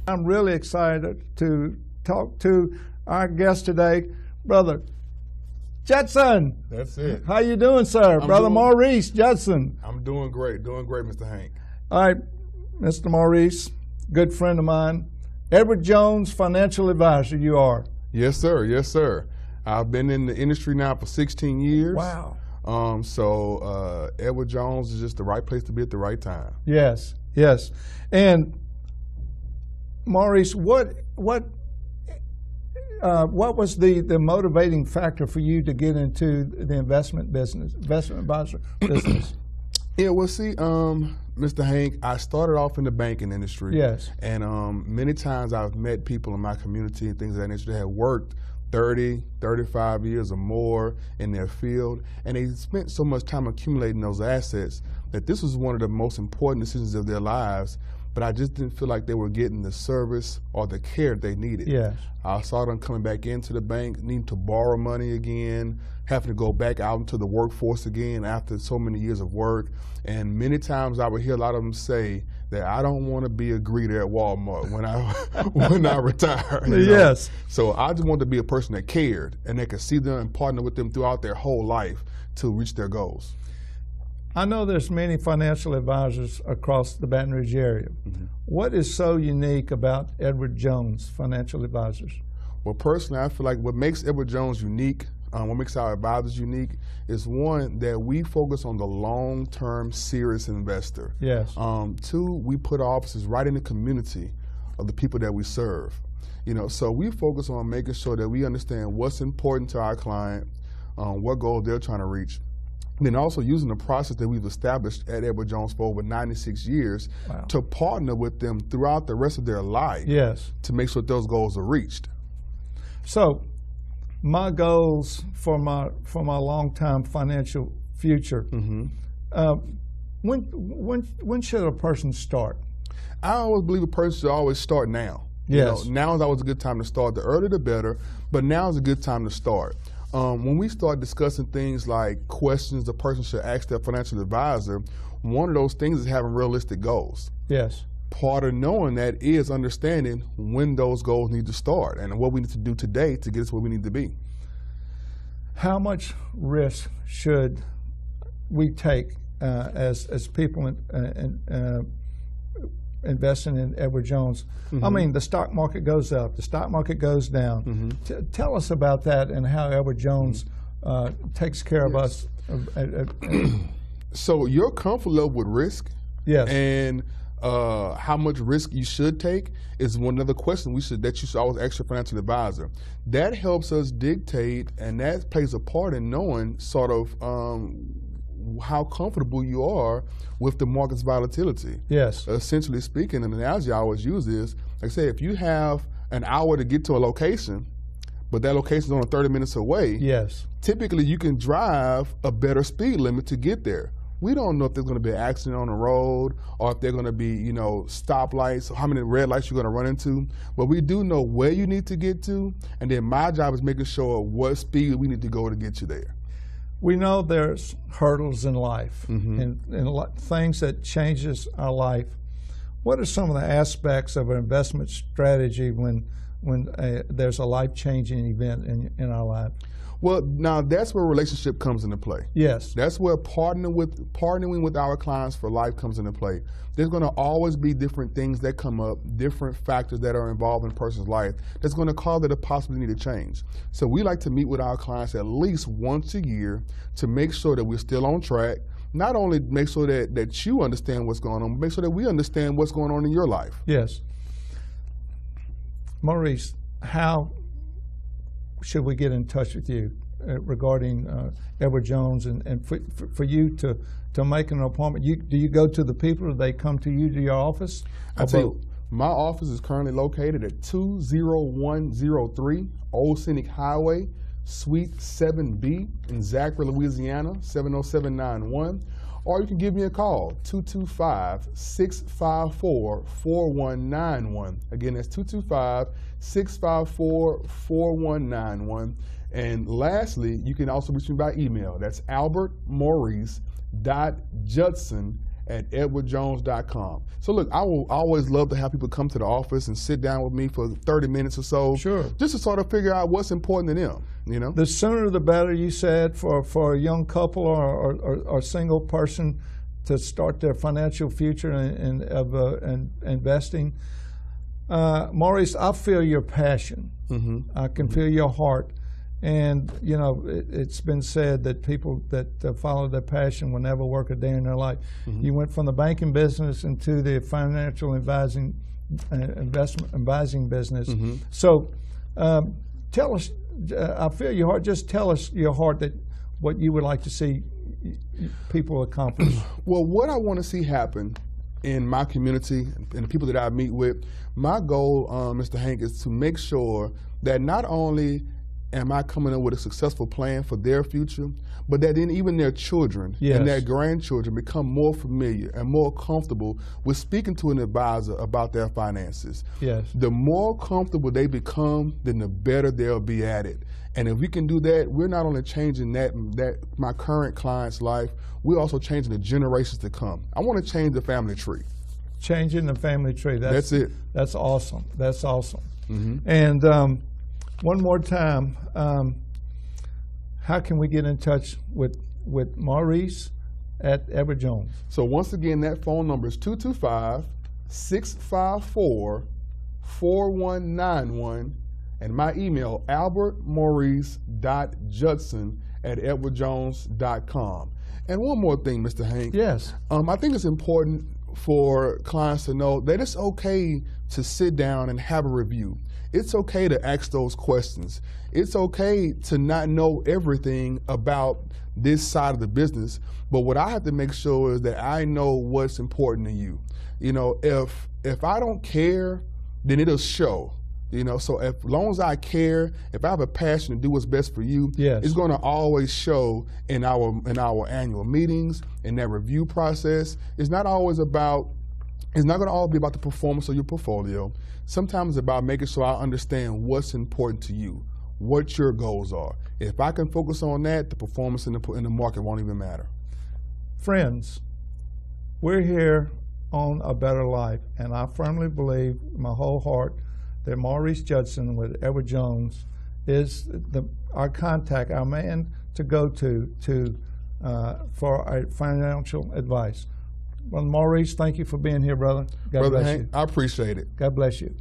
I'm really excited to talk to our guest today, Brother Judson. That's it. How you doing, sir? Brother Maurice Judson. I'm doing great, Mr. Hank. All right, Mr. Maurice, good friend of mine. Edward Jones, financial advisor, you are. Yes, sir. Yes, sir. I've been in the industry now for 16 years. Wow. So Edward Jones is just the right place to be at the right time. Yes, yes. And Maurice, what was the motivating factor for you to get into the investment advisor business? Yeah, well, see, Mr. Hank, I started off in the banking industry. Yes. And many times I've met people in my community and things of that nature that have worked 30, 35 years or more in their field, and they spent so much time accumulating those assets that this was one of the most important decisions of their lives, but I just didn't feel like they were getting the service or the care they needed. Yes. I saw them coming back into the bank, needing to borrow money again, having to go back out into the workforce again after so many years of work, and many times I would hear a lot of them say that I don't want to be a greeter at Walmart when I retire. You know? Yes. So I just wanted to be a person that cared and that could see them and partner with them throughout their whole life to reach their goals. I know there's many financial advisors across the Baton Rouge area. Mm-hmm. What is so unique about Edward Jones Financial Advisors? Well, personally, I feel like what makes Edward Jones unique, what makes our advisors unique, is one, that we focus on the long-term serious investor. Yes. Two, we put our offices right in the community of the people that we serve. You know, so we focus on making sure that we understand what's important to our client, what goals they're trying to reach. And then also using the process that we've established at Edward Jones for over 96 years wow. to partner with them throughout the rest of their life. Yes. To make sure those goals are reached. So, my goals for my long-term financial future. Mm-hmm. When should a person start? I always believe a person should always start now. Yes. You know, now is always a good time to start. The earlier the better, but now is a good time to start. When we start discussing things like questions the person should ask their financial advisor, one of those things is having realistic goals. Yes. Part of knowing that is understanding when those goals need to start and what we need to do today to get us where we need to be. How much risk should we take as people investing in Edward Jones? Mm-hmm. I mean, the stock market goes up, the stock market goes down. Mm-hmm. Tell us about that and how Edward Jones takes care of us. So your comfort level with risk, yes, and how much risk you should take is one other question that you should always ask your financial advisor. That helps us dictate, and that plays a part in knowing sort of how comfortable you are with the market's volatility. Yes. Essentially speaking, an analogy I always use is, like I say, if you have an hour to get to a location, but that location is only 30 minutes away, yes, typically you can drive a better speed limit to get there. We don't know if there's going to be an accident on the road or if they're going to be, you know, stoplights, how many red lights you're going to run into. But we do know where you need to get to, and then my job is making sure what speed we need to go to get you there. We know there's hurdles in life, mm-hmm. and things that changes our life. What are some of the aspects of an investment strategy when there's a life-changing event in our life? Well, now that's where relationship comes into play. Yes. That's where partnering with our clients for life comes into play. There's going to always be different things that come up, different factors that are involved in a person's life that's going to cause it to possibly need to change. So we like to meet with our clients at least once a year to make sure that we're still on track. Not only make sure that you understand what's going on, but make sure that we understand what's going on in your life. Yes. Maurice, how should we get in touch with you regarding Edward Jones and for you to make an appointment? Do you go to the people, or do they come to you to your office? I tell you, my office is currently located at 20103 Old Scenic Highway, Suite 7B in Zachary, Louisiana, 70791. Or you can give me a call, 225-654-4191. Again, that's 225-654-4191. And lastly, you can also reach me by email. That's albertmaurice.judson at edwardjones.com. So look, I will always love to have people come to the office and sit down with me for 30 minutes or so. Sure. Just to sort of figure out what's important to them, you know? The sooner the better, you said, for a young couple or single person to start their financial future in investing. Maurice, I feel your passion. I can feel your heart. And, you know, it's been said that people that follow their passion will never work a day in their life. You went from the banking business into the financial advising business. So tell us, I feel your heart, just tell us your heart that what you would like to see people accomplish. Well, what I want to see happen in my community and the people that I meet with, my goal, Mr. Hank, is to make sure that not only am I coming up with a successful plan for their future, but that then even their children and their grandchildren become more familiar and more comfortable with speaking to an advisor about their finances. Yes. The more comfortable they become, then the better they'll be at it. And if we can do that, we're not only changing that my current client's life, we're also changing the generations to come. I want to change the family tree. Changing the family tree. That's it. That's awesome. That's awesome. And one more time, how can we get in touch with Maurice at Edward Jones? So once again, that phone number is 225-654-4191, and my email, albertmaurice.judson@edwardjones.com. And one more thing, Mr. Hank. Yes. I think it's important for clients to know that it's okay to sit down and have a review. It's okay to ask those questions. It's okay to not know everything about this side of the business, but what I have to make sure is that I know what's important to you. You know, if I don't care, then it'll show. You know, so as long as I care, if I have a passion to do what's best for you, it's going to always show in our annual meetings, in that review process. It's not going to always be about the performance of your portfolio. Sometimes it's about making sure I understand what's important to you, what your goals are. If I can focus on that, the performance in the market won't even matter. Friends, we're here on A Better Life, and I firmly believe, my whole heart, that Maurice Judson with Edward Jones is our contact, our man to go to for our financial advice. Well, Maurice, thank you for being here, brother. God bless you. I appreciate it. God bless you.